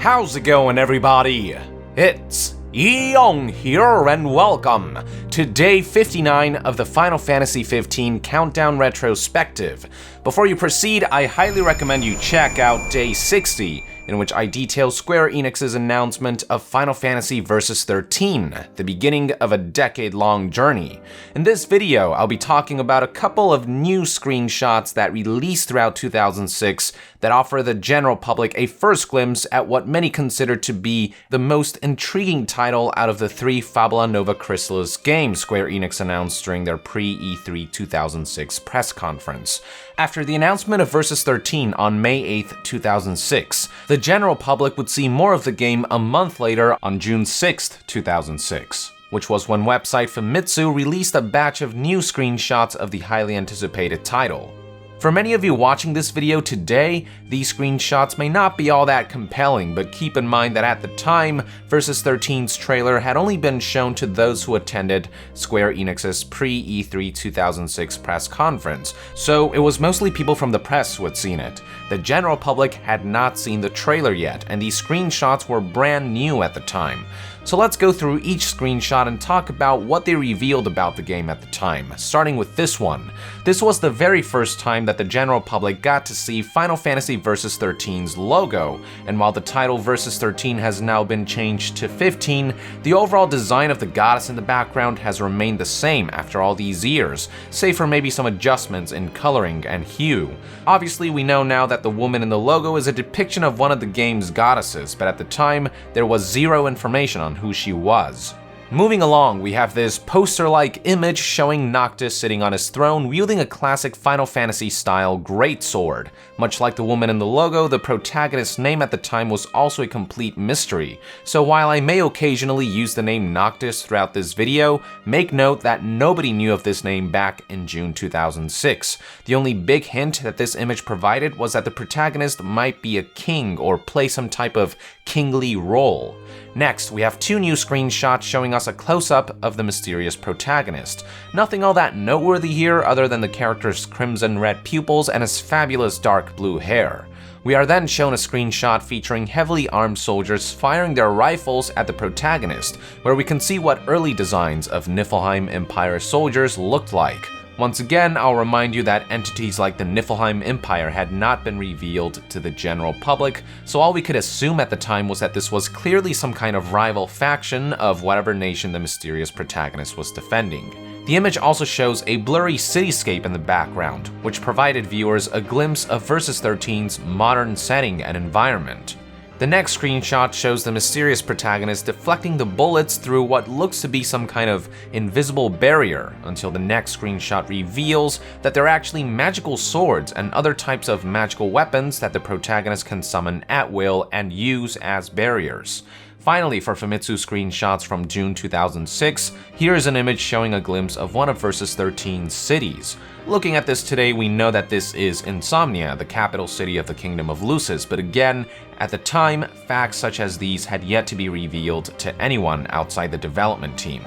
How's it going, everybody? It's Yong here, and welcome to day 59 of the Final Fantasy XV Countdown Retrospective. Before you proceed, I highly recommend you check out day 60, in which I detail Square Enix's announcement of Final Fantasy XIII, the beginning of a decade-long journey. In this video, I'll be talking about a couple of new screenshots that released throughout 2006 that offer the general public a first glimpse at what many consider to be the most intriguing title out of the three Fabula Nova Chrysalis games Square Enix announced during their pre-E3 2006 press conference. After the announcement of XIII on May 8, 2006, the general public would see more of the game a month later on June 6, 2006, which was when website Famitsu released a batch of new screenshots of the highly anticipated title. For many of you watching this video today, these screenshots may not be all that compelling, but keep in mind that at the time, XIII's trailer had only been shown to those who attended Square Enix's pre-E3 2006 press conference, so it was mostly people from the press who had seen it. The general public had not seen the trailer yet, and these screenshots were brand new at the time. So let's go through each screenshot and talk about what they revealed about the game at the time, starting with this one. This was the very first time that the general public got to see Final Fantasy XIII's logo, and while the title XIII has now been changed to 15, the overall design of the goddess in the background has remained the same after all these years, save for maybe some adjustments in coloring and hue. Obviously, we know now that the woman in the logo is a depiction of one of the game's goddesses, but at the time, there was zero information on who she was. Moving along, we have this poster-like image showing Noctis sitting on his throne wielding a classic Final Fantasy-style greatsword. Much like the woman in the logo, the protagonist's name at the time was also a complete mystery, so while I may occasionally use the name Noctis throughout this video, make note that nobody knew of this name back in June 2006. The only big hint that this image provided was that the protagonist might be a king or play some type of kingly role. Next, we have two new screenshots showing us a close-up of the mysterious protagonist. Nothing all that noteworthy here other than the character's crimson red pupils and his fabulous dark blue hair. We are then shown a screenshot featuring heavily armed soldiers firing their rifles at the protagonist, where we can see what early designs of Niflheim Empire soldiers looked like. Once again, I'll remind you that entities like the Niflheim Empire had not been revealed to the general public, so all we could assume at the time was that this was clearly some kind of rival faction of whatever nation the mysterious protagonist was defending. The image also shows a blurry cityscape in the background, which provided viewers a glimpse of XIII's modern setting and environment. The next screenshot shows the mysterious protagonist deflecting the bullets through what looks to be some kind of invisible barrier, until the next screenshot reveals that they're actually magical swords and other types of magical weapons that the protagonist can summon at will and use as barriers. Finally, for Famitsu screenshots from June 2006, here is an image showing a glimpse of one of XIII's cities. Looking at this today, we know that this is Insomnia, the capital city of the Kingdom of Lucis, but again, at the time, facts such as these had yet to be revealed to anyone outside the development team.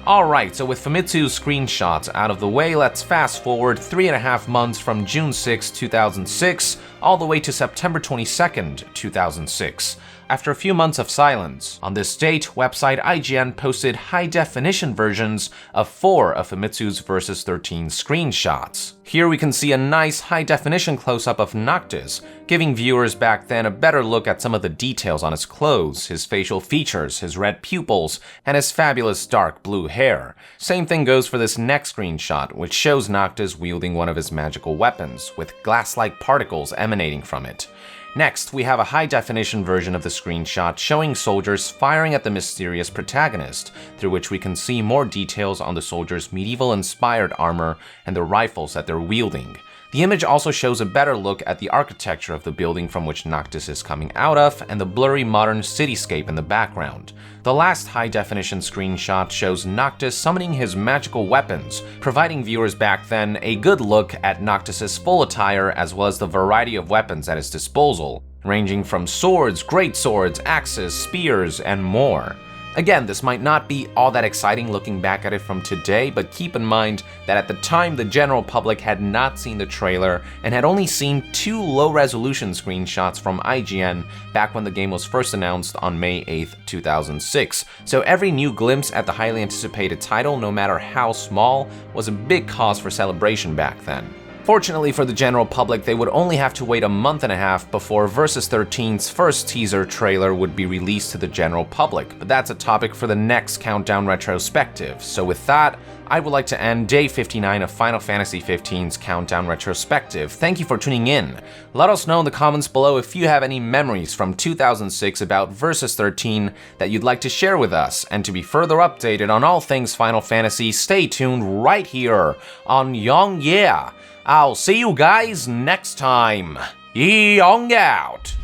Alright, so with Famitsu's screenshots out of the way, let's fast forward 3.5 months from June 6, 2006, all the way to September 22nd, 2006. After a few months of silence, on this date, website IGN posted high-definition versions of 4 of Famitsu's XIII screenshots. Here we can see a nice high-definition close-up of Noctis, giving viewers back then a better look at some of the details on his clothes, his facial features, his red pupils, and his fabulous dark blue hair. Same thing goes for this next screenshot, which shows Noctis wielding one of his magical weapons, with glass-like particles emanating from it. Next, we have a high-definition version of the screenshot showing soldiers firing at the mysterious protagonist, through which we can see more details on the soldiers' medieval-inspired armor and the rifles that they're wielding. The image also shows a better look at the architecture of the building from which Noctis is coming out of and the blurry modern cityscape in the background. The last high-definition screenshot shows Noctis summoning his magical weapons, providing viewers back then a good look at Noctis's full attire as well as the variety of weapons at his disposal, ranging from swords, greatswords, axes, spears, and more. Again, this might not be all that exciting looking back at it from today, but keep in mind that at the time the general public had not seen the trailer and had only seen 2 low-resolution screenshots from IGN back when the game was first announced on May 8th, 2006. So every new glimpse at the highly anticipated title, no matter how small, was a big cause for celebration back then. Fortunately for the general public, they would only have to wait a month and a half before Versus 13's first teaser trailer would be released to the general public, but that's a topic for the next Countdown Retrospective. So with that, I would like to end Day 59 of Final Fantasy XV's Countdown Retrospective. Thank you for tuning in. Let us know in the comments below if you have any memories from 2006 about Versus 13 that you'd like to share with us, and to be further updated on all things Final Fantasy, stay tuned right here on Young Yeah. I'll see you guys next time. Yong out!